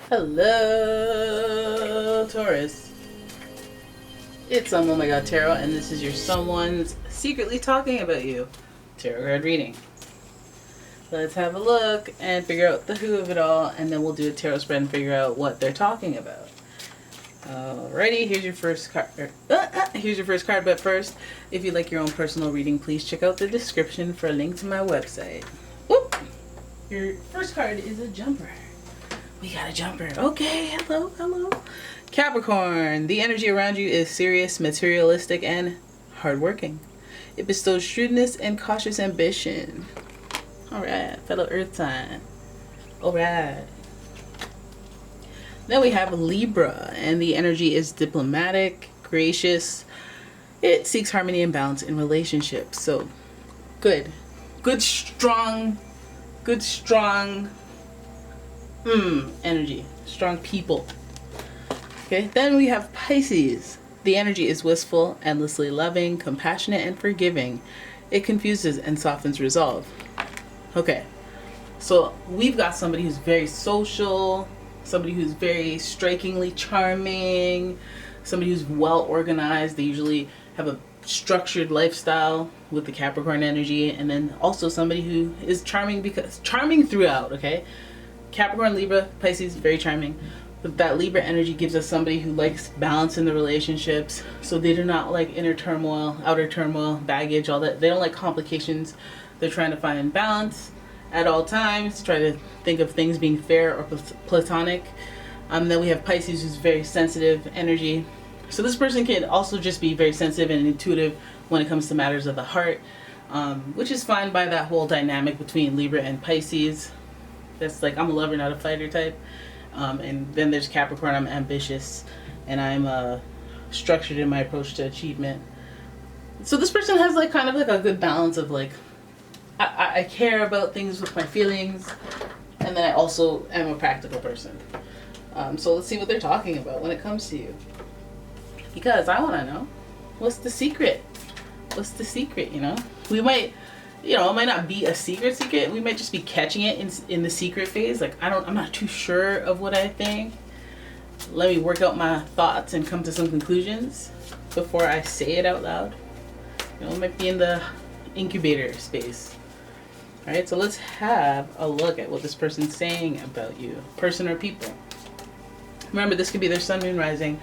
Hello, Taurus. It's umomgtarot, and this is your someone's secretly talking about you tarot card reading. Let's have a look and figure out the who of it all, and then we'll do a tarot spread and figure out what they're talking about. Alrighty, here's your first card. Here's your first card, but first, if you'd like your own personal reading, please check out the description for a link to my website. Whoop! Your first card is a jumper. We got a jumper. Okay, hello. Capricorn, the energy around you is serious, materialistic, and hardworking. It bestows shrewdness and cautious ambition. Alright, fellow earth sign. Alright. Then we have Libra, and the energy is diplomatic, gracious. It seeks harmony and balance in relationships. So, good, strong energy, strong people. Okay, then we have Pisces. The energy is wistful, endlessly loving, compassionate, and forgiving. It confuses and softens resolve. Okay, so we've got somebody who's very social, somebody who's very strikingly charming, somebody who's well organized. They usually have a structured lifestyle with the Capricorn energy, and then also somebody who is charming throughout. Okay, Capricorn, Libra, Pisces, very charming. But that Libra energy gives us somebody who likes balance in the relationships. So they do not like inner turmoil, outer turmoil, baggage, all that. They don't like complications. They're trying to find balance at all times, try to think of things being fair or platonic. Then we have Pisces, who's very sensitive energy. So this person can also just be very sensitive and intuitive when it comes to matters of the heart, which is fine by that whole dynamic between Libra and Pisces. That's like, I'm a lover, not a fighter type. And then there's Capricorn, I'm ambitious, and I'm structured in my approach to achievement. So this person has like kind of like a good balance of like, I care about things with my feelings, and then I also am a practical person. So let's see what they're talking about when it comes to you. Because I want to know, what's the secret? What's the secret, you know? We might, it might not be a secret. We might just be catching it in the secret phase. Like, I'm not too sure of what I think. Let me work out my thoughts and come to some conclusions before I say it out loud. It might be in the incubator space. All right, so let's have a look at what this person's saying about you, person or people. Remember, this could be their sun, moon, rising,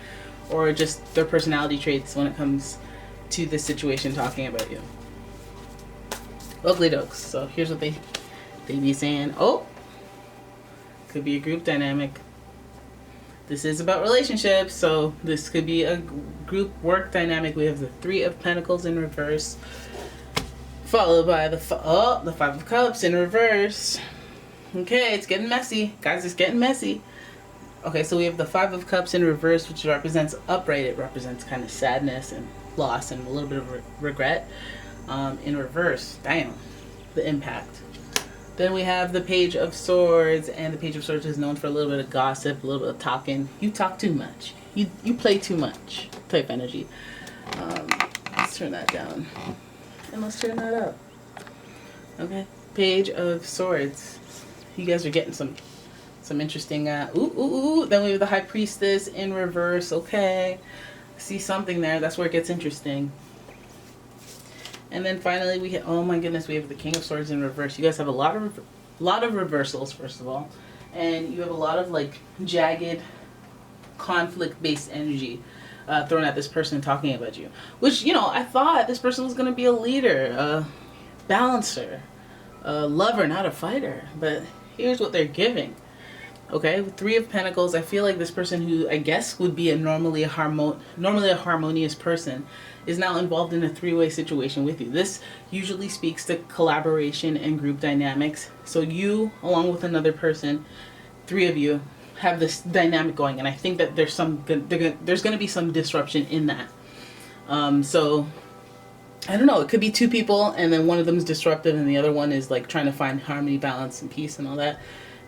or just their personality traits when it comes to this situation talking about you. Ugly dokes. So here's what they be saying. Oh, could be a group dynamic. This is about relationships, so this could be a group work dynamic. We have the Three of Pentacles in reverse, followed by the Five of Cups in reverse. Okay, it's getting messy. Guys, it's getting messy. Okay, so we have the Five of Cups in reverse, which represents upright. It represents kind of sadness and loss and a little bit of regret. In reverse, damn, the impact. Then we have the Page of Swords, and the Page of Swords is known for a little bit of gossip, a little bit of talking. You talk too much. You play too much type energy. Let's turn that down. And let's turn that up. Okay, Page of Swords. You guys are getting some interesting. Then we have the High Priestess in reverse. Okay, see something there. That's where it gets interesting. And then finally we hit. Oh my goodness, we have the King of Swords in reverse. You guys have a lot of reversals, first of all, and you have a lot of like jagged, conflict-based energy thrown at this person talking about you, which, I thought this person was going to be a leader, a balancer, a lover, not a fighter. But here's what they're giving. Okay, with Three of Pentacles, I feel like this person, who I guess would be normally a harmonious person, is now involved in a three-way situation with you. This usually speaks to collaboration and group dynamics. So you, along with another person, three of you, have this dynamic going, and I think that there's going to be some disruption in that. So I don't know. It could be two people, and then one of them is disruptive, and the other one is like trying to find harmony, balance, and peace, and all that.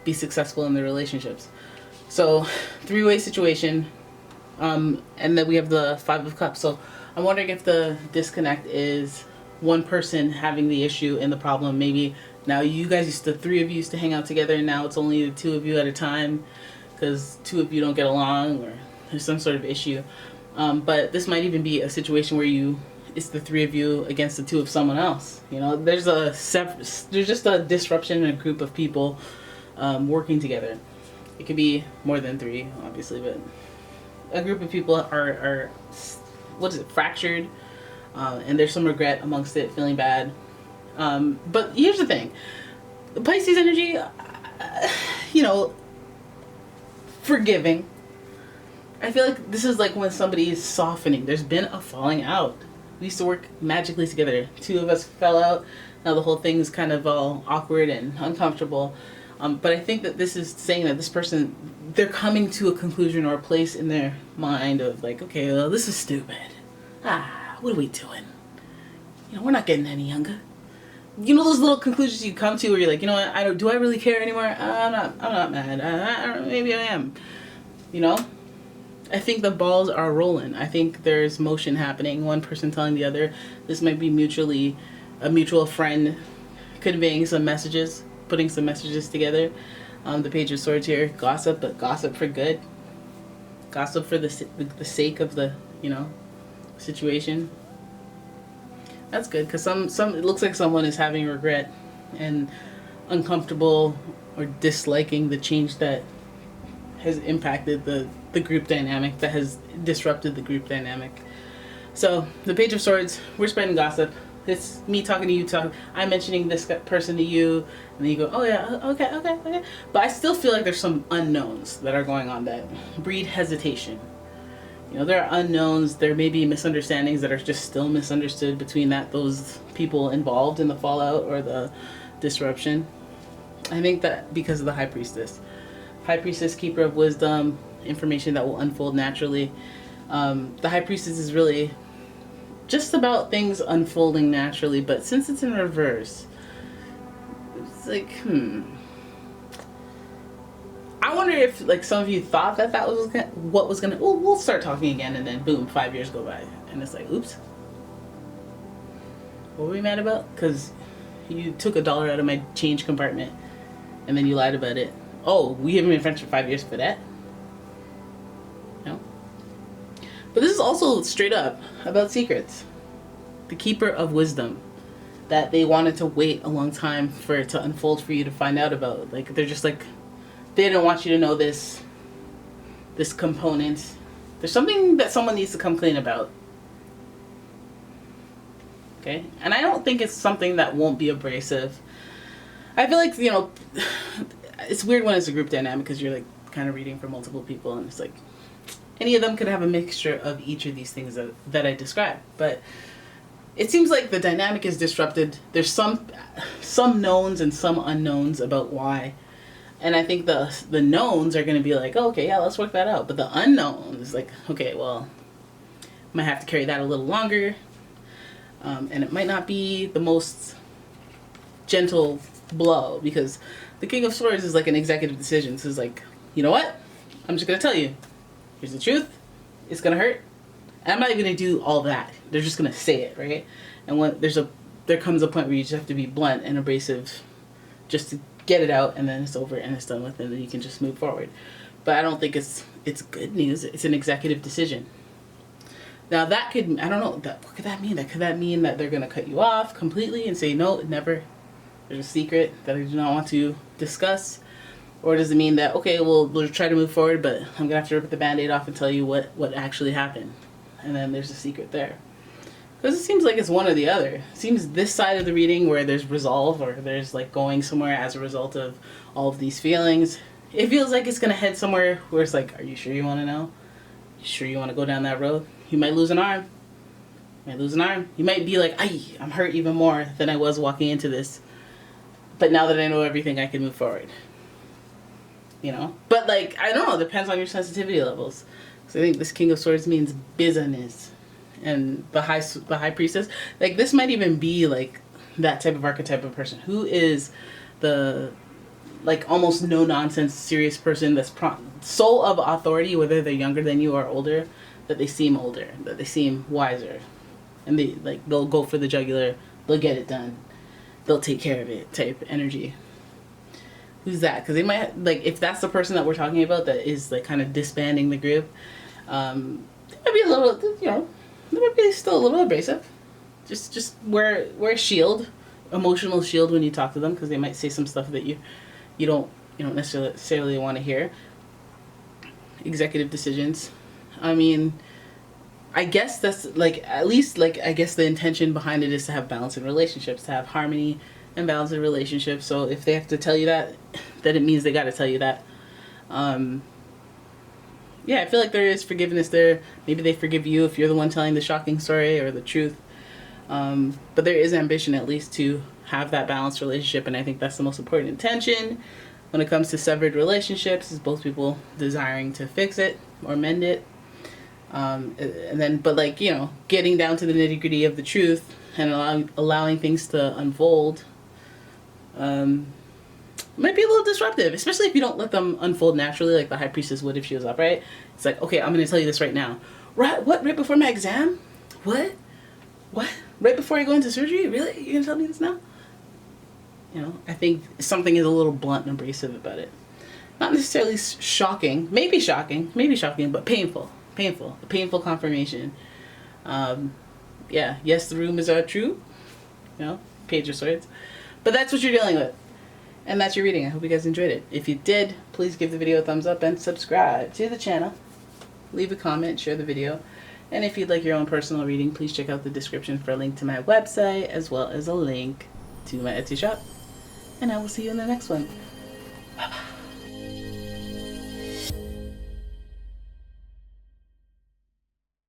Be successful in their relationships. So three-way situation, and then we have the Five of Cups. So I'm wondering if the disconnect is one person having the issue and the problem. Maybe now the three of you used to hang out together, and now it's only the two of you at a time. because two of you don't get along or there's some sort of issue. But this might even be a situation where it's the three of you against the two of someone else. You know, there's just a disruption in a group of people working together. It could be more than three, obviously, but a group of people are fractured, and there's some regret amongst it, feeling bad. But here's the thing, the Pisces energy, forgiving. I feel like this is like when somebody is softening. There's been a falling out. We used to work magically together. Two of us fell out. Now the whole thing is kind of all awkward and uncomfortable. But I think that this is saying that this person, they're coming to a conclusion or a place in their mind of like, okay, well, this is stupid. What are we doing? We're not getting any younger. Those little conclusions you come to where you're like, you know what, do I really care anymore? I'm not mad. Maybe I am. I think the balls are rolling. I think there's motion happening. One person telling the other. This might be a mutual friend conveying some messages, putting some messages together. The Page of Swords here, gossip, but gossip for good. Gossip for the sake of the, situation. That's good, because it looks like someone is having regret and uncomfortable or disliking the change that has impacted the group dynamic, that has disrupted the group dynamic. So the Page of Swords, we're spreading gossip. It's me talking to you, I'm mentioning this person to you, and then you go, oh yeah, okay. But I still feel like there's some unknowns that are going on that breed hesitation. There are unknowns, there may be misunderstandings that are just still misunderstood between those people involved in the fallout or the disruption. I think that because of the High Priestess. High Priestess, Keeper of Wisdom, information that will unfold naturally. The High Priestess is really just about things unfolding naturally, but since it's in reverse, it's like, I wonder if some of you thought that was what was gonna, we'll start talking again, and then boom, 5 years go by, and it's like, oops, what were we mad about? Because you took $1 out of my change compartment, and then you lied about it. Oh, we haven't been friends for 5 years for that? No. But this is also straight up about secrets. The Keeper of Wisdom. That they wanted to wait a long time for it to unfold for you to find out about. They're just they didn't want you to know this component. There's something that someone needs to come clean about. Okay? And I don't think it's something that won't be abrasive. I feel like, it's weird when it's a group dynamic because you're kind of reading for multiple people, and it's like any of them could have a mixture of each of these things that I described. But it seems like the dynamic is disrupted. There's some knowns and some unknowns about why. And I think the knowns are going to be like, oh, okay, yeah, let's work that out. But the unknown is like, okay, well, might have to carry that a little longer. And it might not be the most gentle blow, because the King of Swords is like an executive decision. So it's like, you know what? I'm just going to tell you. Here's the truth. It's going to hurt. And I'm not even going to do all that. They're just going to say it, right? And when there comes a point where you just have to be blunt and abrasive just to get it out, and then it's over and it's done with, and then you can just move forward. But I don't think it's good news. It's an executive decision. Now that could, I don't know, what could that mean? Could that mean that they're going to cut you off completely and say, no, never, there's a secret that I do not want to discuss? Or does it mean that, okay, we'll try to move forward, but I'm going to have to rip the Band-Aid off and tell you what actually happened? And then there's a secret there. Because it seems like it's one or the other. It seems this side of the reading where there's resolve, or there's going somewhere as a result of all of these feelings. It feels like it's going to head somewhere where it's like, are you sure you want to know? You sure you want to go down that road? You might lose an arm. You might be like, I'm hurt even more than I was walking into this. But now that I know everything, I can move forward. But I don't know, it depends on your sensitivity levels. So I think this King of Swords means business. And the High Priestess, this might even be that type of archetype of person who is the almost no nonsense serious person that's soul of authority, whether they're younger than you or older, that they seem older, that they seem wiser, and they'll go for the jugular, they'll get it done, they'll take care of it type energy. Who's that? Because they might, like, if that's the person that we're talking about that is, like, kind of disbanding the group, they might be a little, you know, they might be still a little abrasive. Just wear a shield, emotional shield when you talk to them, because they might say some stuff that you don't necessarily want to hear. Executive decisions. I mean, I guess that's, like, at least, like, I guess the intention behind it is to have balance in relationships, to have harmony and balance in relationships. So if they have to tell you that, then it means they got to tell you that. Yeah, I feel like there is forgiveness there. Maybe they forgive you if you're the one telling the shocking story or the truth. But there is ambition, at least, to have that balanced relationship, and I think that's the most important intention when it comes to severed relationships, is both people desiring to fix it or mend it. And then, but, like, you know, getting down to the nitty gritty of the truth and allowing things to unfold might be a little disruptive, especially if you don't let them unfold naturally, like the High Priestess would if she was upright. It's like, okay, I'm going to tell you this right now. What? Right before my exam? What? Right before I go into surgery? Really? You're going to tell me this now? You know, I think something is a little blunt and abrasive about it. Not necessarily shocking. Maybe shocking, but painful. A painful confirmation. Yeah, yes, the rumors are true. You know, Page of Swords. But that's what you're dealing with. And that's your reading. I hope you guys enjoyed it. If you did, please give the video a thumbs up and subscribe to the channel. Leave a comment, share the video. And if you'd like your own personal reading, please check out the description for a link to my website, as well as a link to my Etsy shop. And I will see you in the next one. Bye-bye.